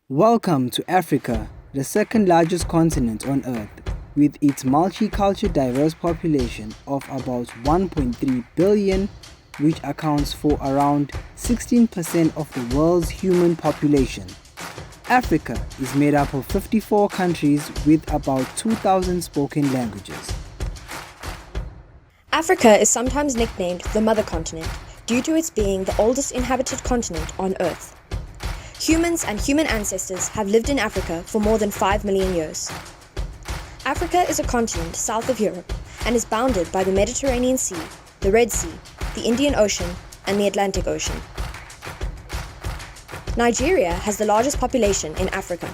Welcome to Africa, the second largest continent on Earth, with its multicultural diverse population of about 1.3 billion, which accounts for around 16% of the world's human population. Africa is made up of 54 countries with about 2,000 spoken languages. Africa is sometimes nicknamed the Mother Continent due to its being the oldest inhabited continent on Earth. Humans and human ancestors have lived in Africa for more than 5 million years. Africa is a continent south of Europe and is bounded by the Mediterranean Sea, the Red Sea, the Indian Ocean, and the Atlantic Ocean. Nigeria has the largest population in Africa.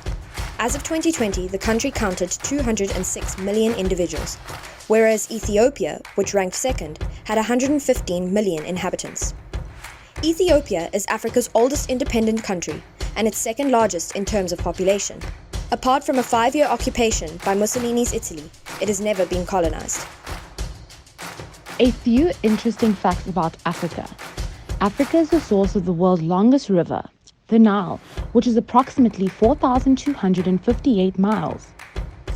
As of 2020, the country counted 206 million individuals, whereas Ethiopia, which ranked second, had 115 million inhabitants. Ethiopia is Africa's oldest independent country and its second largest in terms of population. Apart from a 5-year occupation by Mussolini's Italy, it has never been colonized. A few interesting facts about Africa. Africa is the source of the world's longest river, the Nile, which is approximately 4,258 miles,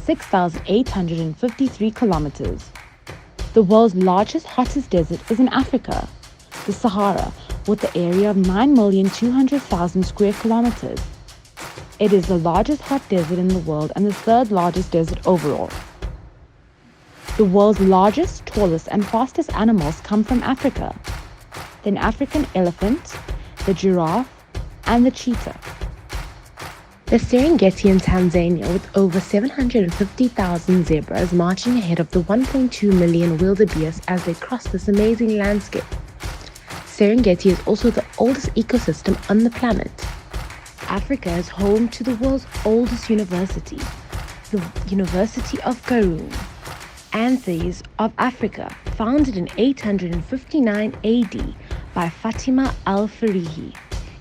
6,853 kilometers. The world's largest, hottest desert is in Africa, the Sahara, with the area of 9,200,000 square kilometers. It is the largest hot desert in the world and the third largest desert overall. The world's largest, tallest, and fastest animals come from Africa: the African elephant, the giraffe, and the cheetah. The Serengeti in Tanzania, with over 750,000 zebras marching ahead of the 1.2 million wildebeest as they cross this amazing landscape. Serengeti is also the oldest ecosystem on the planet. Africa is home to the world's oldest university, the University of Khartoum, Anthes of Africa, founded in 859 AD by Fatima al-Farihi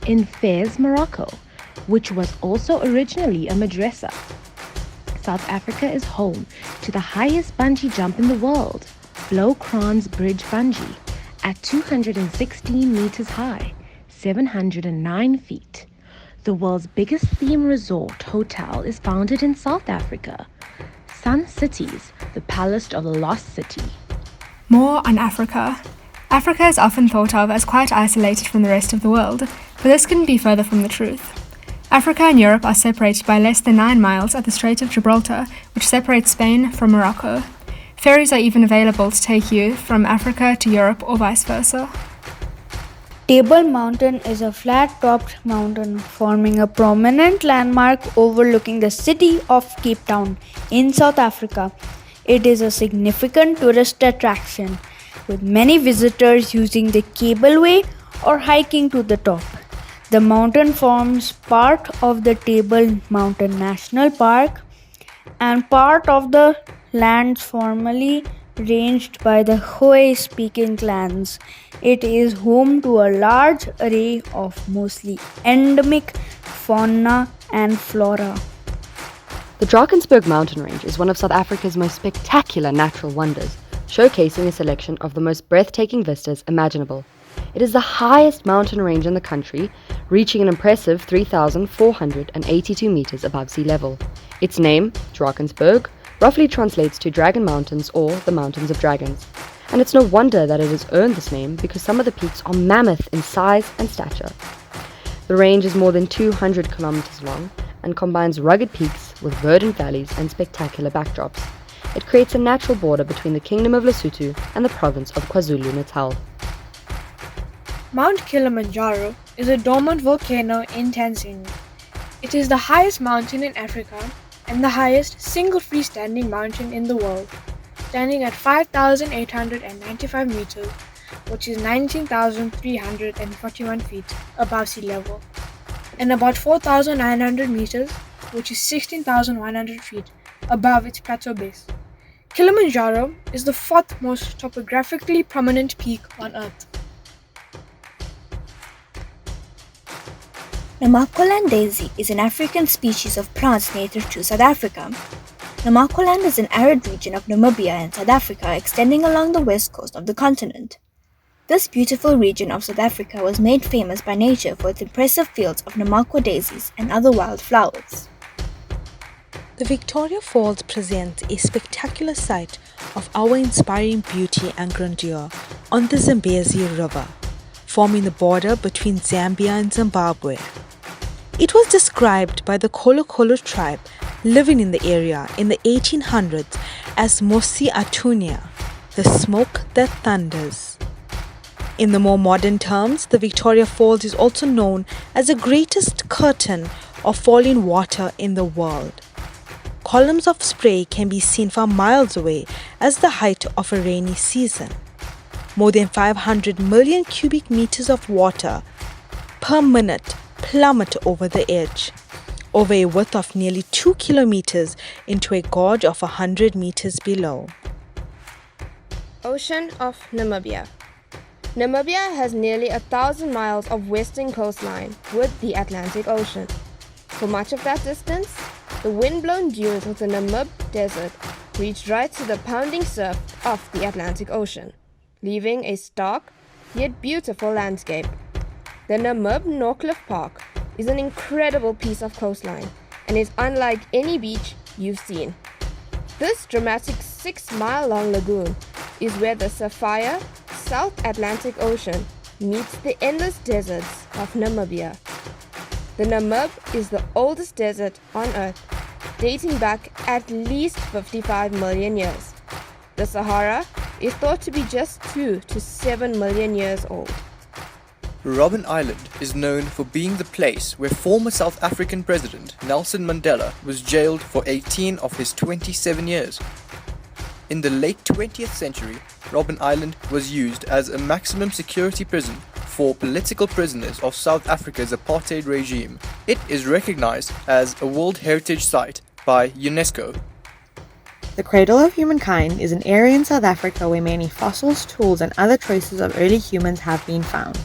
in Fez, Morocco, which was also originally a madrasa. South Africa is home to the highest bungee jump in the world, Low-Krans Bridge Bungee, at 216 meters high, 709 feet. The world's biggest theme resort hotel is founded in South Africa, Sun Cities, the Palace of the Lost City. More on Africa. Africa is often thought of as quite isolated from the rest of the world, but this couldn't be further from the truth. Africa and Europe are separated by less than 9 miles at the Strait of Gibraltar, which separates Spain from Morocco. Ferries are even available to take you from Africa to Europe or vice versa. Table Mountain is a flat-topped mountain forming a prominent landmark overlooking the city of Cape Town in South Africa. It is a significant tourist attraction, with many visitors using the cableway or hiking to the top. The mountain forms part of the Table Mountain National Park and part of the lands formerly ranged by the Khoi-speaking clans. It is home to a large array of mostly endemic fauna and flora. The Drakensberg mountain range is one of South Africa's most spectacular natural wonders, showcasing a selection of the most breathtaking vistas imaginable. It is the highest mountain range in the country, reaching an impressive 3,482 meters above sea level. Its name, Drakensberg, roughly translates to Dragon Mountains or the Mountains of Dragons. And it's no wonder that it has earned this name because some of the peaks are mammoth in size and stature. The range is more than 200 kilometers long and combines rugged peaks with verdant valleys and spectacular backdrops. It creates a natural border between the Kingdom of Lesotho and the province of KwaZulu-Natal. Mount Kilimanjaro is a dormant volcano in Tanzania. It is the highest mountain in Africa and the highest single freestanding mountain in the world, standing at 5,895 meters, which is 19,341 feet above sea level, and about 4,900 meters, which is 16,100 feet above its plateau base. Kilimanjaro is the fourth most topographically prominent peak on Earth. Namaqualand daisy is an African species of plants native to South Africa. Namaqualand is an arid region of Namibia and South Africa extending along the west coast of the continent. This beautiful region of South Africa was made famous by nature for its impressive fields of Namakwa daisies and other wildflowers. The Victoria Falls presents a spectacular sight of awe-inspiring beauty and grandeur on the Zambezi River, forming the border between Zambia and Zimbabwe. It was described by the Kolo Kolo tribe living in the area in the 1800s as Mosi Atunia, the smoke that thunders. In the more modern terms, the Victoria Falls is also known as the greatest curtain of falling water in the world. Columns of spray can be seen from miles away as the height of a rainy season. More than 500 million cubic meters of water per minute plummet over the edge, over a width of nearly 2 kilometers into a gorge of 100 meters below. Ocean of Namibia. Namibia has nearly 1,000 miles of western coastline with the Atlantic Ocean. For much of that distance, the wind-blown dunes of the Namib Desert reach right to the pounding surf of the Atlantic Ocean, leaving a stark yet beautiful landscape. The Namib Norcliffe Park is an incredible piece of coastline and is unlike any beach you've seen. This dramatic 6-mile-long lagoon is where the sapphire South Atlantic Ocean meets the endless deserts of Namibia. The Namib is the oldest desert on Earth, dating back at least 55 million years. The Sahara is thought to be just 2 to 7 million years old. Robben Island is known for being the place where former South African President Nelson Mandela was jailed for 18 of his 27 years. In the late 20th century, Robben Island was used as a maximum security prison for political prisoners of South Africa's apartheid regime. It is recognized as a World Heritage Site by UNESCO. The Cradle of Humankind is an area in South Africa where many fossils, tools, and other traces of early humans have been found.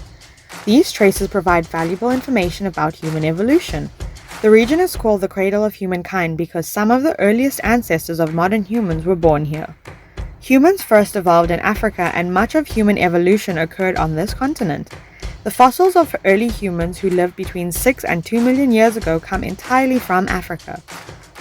These traces provide valuable information about human evolution. The region is called the Cradle of Humankind because some of the earliest ancestors of modern humans were born here. Humans first evolved in Africa, and much of human evolution occurred on this continent. The fossils of early humans who lived between 6 and 2 million years ago come entirely from Africa.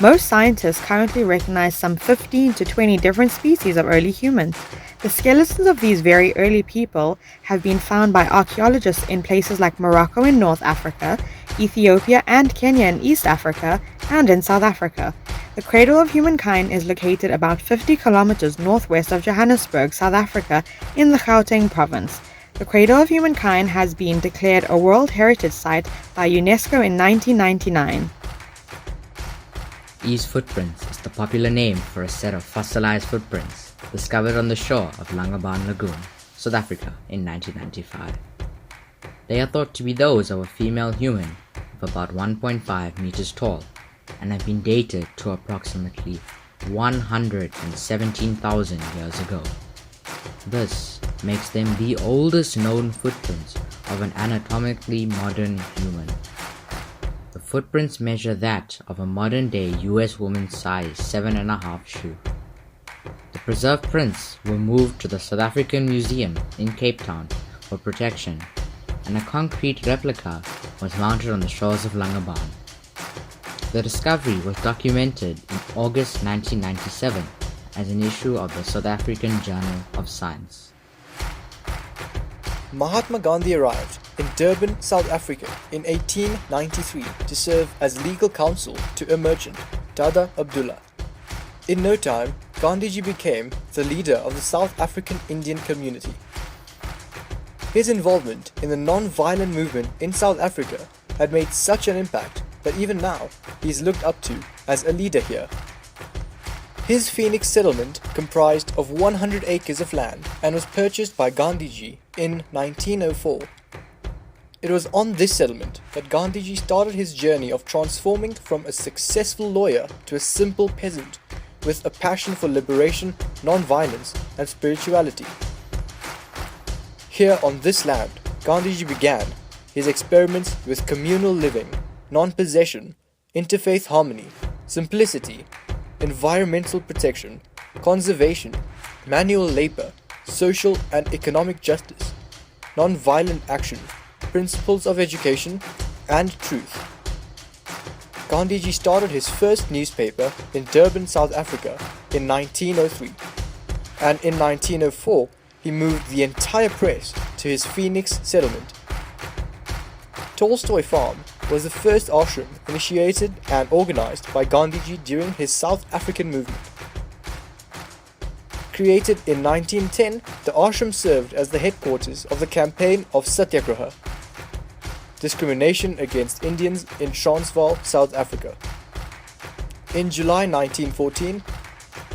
Most scientists currently recognize some 15 to 20 different species of early humans. The skeletons of these very early people have been found by archaeologists in places like Morocco in North Africa, Ethiopia and Kenya in East Africa, and in South Africa. The Cradle of Humankind is located about 50 kilometers northwest of Johannesburg, South Africa, in the Gauteng province. The Cradle of Humankind has been declared a World Heritage Site by UNESCO in 1999. These footprints is the popular name for a set of fossilized footprints discovered on the shore of Langebaan Lagoon, South Africa in 1995. They are thought to be those of a female human of about 1.5 meters tall and have been dated to approximately 117,000 years ago. This makes them the oldest known footprints of an anatomically modern human. The footprints measure that of a modern-day US woman's size 7.5 shoe. The preserved prints were moved to the South African Museum in Cape Town for protection, and a concrete replica was mounted on the shores of Langebaan. The discovery was documented in August 1997 as an issue of the South African Journal of Science. Mahatma Gandhi arrived in Durban, South Africa in 1893 to serve as legal counsel to a merchant, Dada Abdullah. In no time, Gandhiji became the leader of the South African Indian community. His involvement in the non-violent movement in South Africa had made such an impact that even now he is looked up to as a leader here. His Phoenix settlement comprised of 100 acres of land and was purchased by Gandhiji in 1904. It was on this settlement that Gandhiji started his journey of transforming from a successful lawyer to a simple peasant with a passion for liberation, non-violence and spirituality. Here on this land, Gandhiji began his experiments with communal living, non-possession, interfaith harmony, simplicity, environmental protection, conservation, manual labor, social and economic justice, non-violent action, principles of education, and truth. Gandhiji started his first newspaper in Durban, South Africa in 1903, and in 1904 he moved the entire press to his Phoenix settlement. Tolstoy Farm was the first ashram initiated and organized by Gandhiji during his South African movement. Created in 1910, the ashram served as the headquarters of the campaign of Satyagraha, discrimination against Indians in Transvaal, South Africa. In July 1914,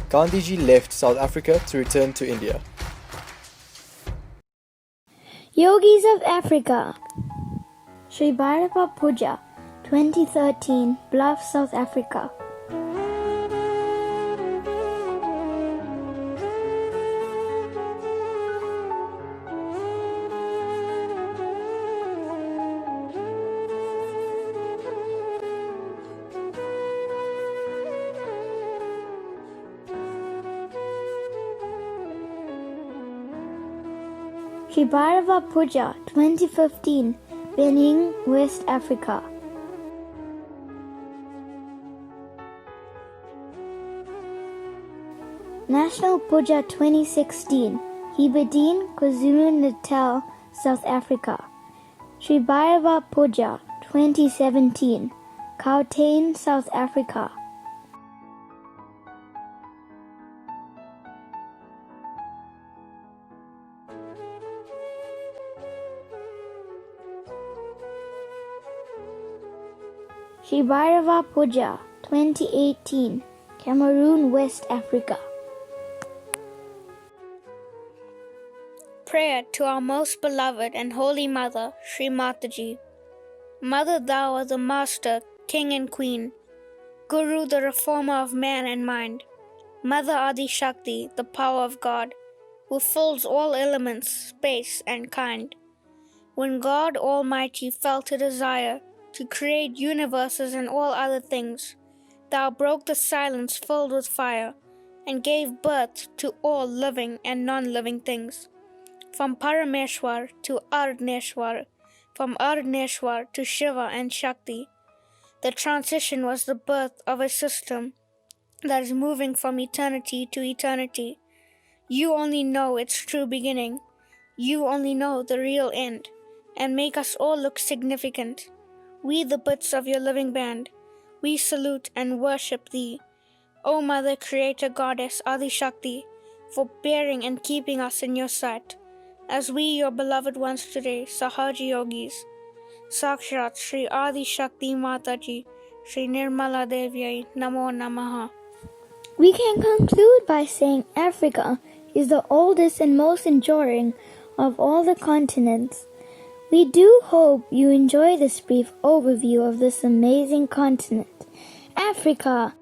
Gandhiji left South Africa to return to India. Yogis of Africa. Sri Bhairava Puja, 2013, Bluff, South Africa. Sri Bhairava Puja, 2015, Benin, West Africa. National Puja 2016, Hibedin, KwaZulu-Natal, South Africa. Sri Bhairava Puja 2017, Gauteng, South Africa. Sri Bhairava Puja 2018, Cameroon, West Africa. Prayer to our most beloved and holy mother, Sri Mataji. Mother, thou art the master, king and queen, Guru, the reformer of man and mind. Mother Adi Shakti, the power of God, who fills all elements, space and kind. When God Almighty felt a desire to create universes and all other things, thou broke the silence filled with fire and gave birth to all living and non-living things. From Parameshwar to Ardneshwar, from Ardneshwar to Shiva and Shakti. The transition was the birth of a system that is moving from eternity to eternity. You only know its true beginning. You only know the real end, and make us all look significant. We, the bits of your living band, we salute and worship thee, O Mother Creator Goddess Adi Shakti, for bearing and keeping us in your sight. As we, your beloved ones today, Sahaja Yogis, Sakshat Sri Adi Shakti Mataji, Sri Nirmala Devyai, Namo Namaha. We can conclude by saying Africa is the oldest and most enduring of all the continents. We do hope you enjoy this brief overview of this amazing continent. Africa,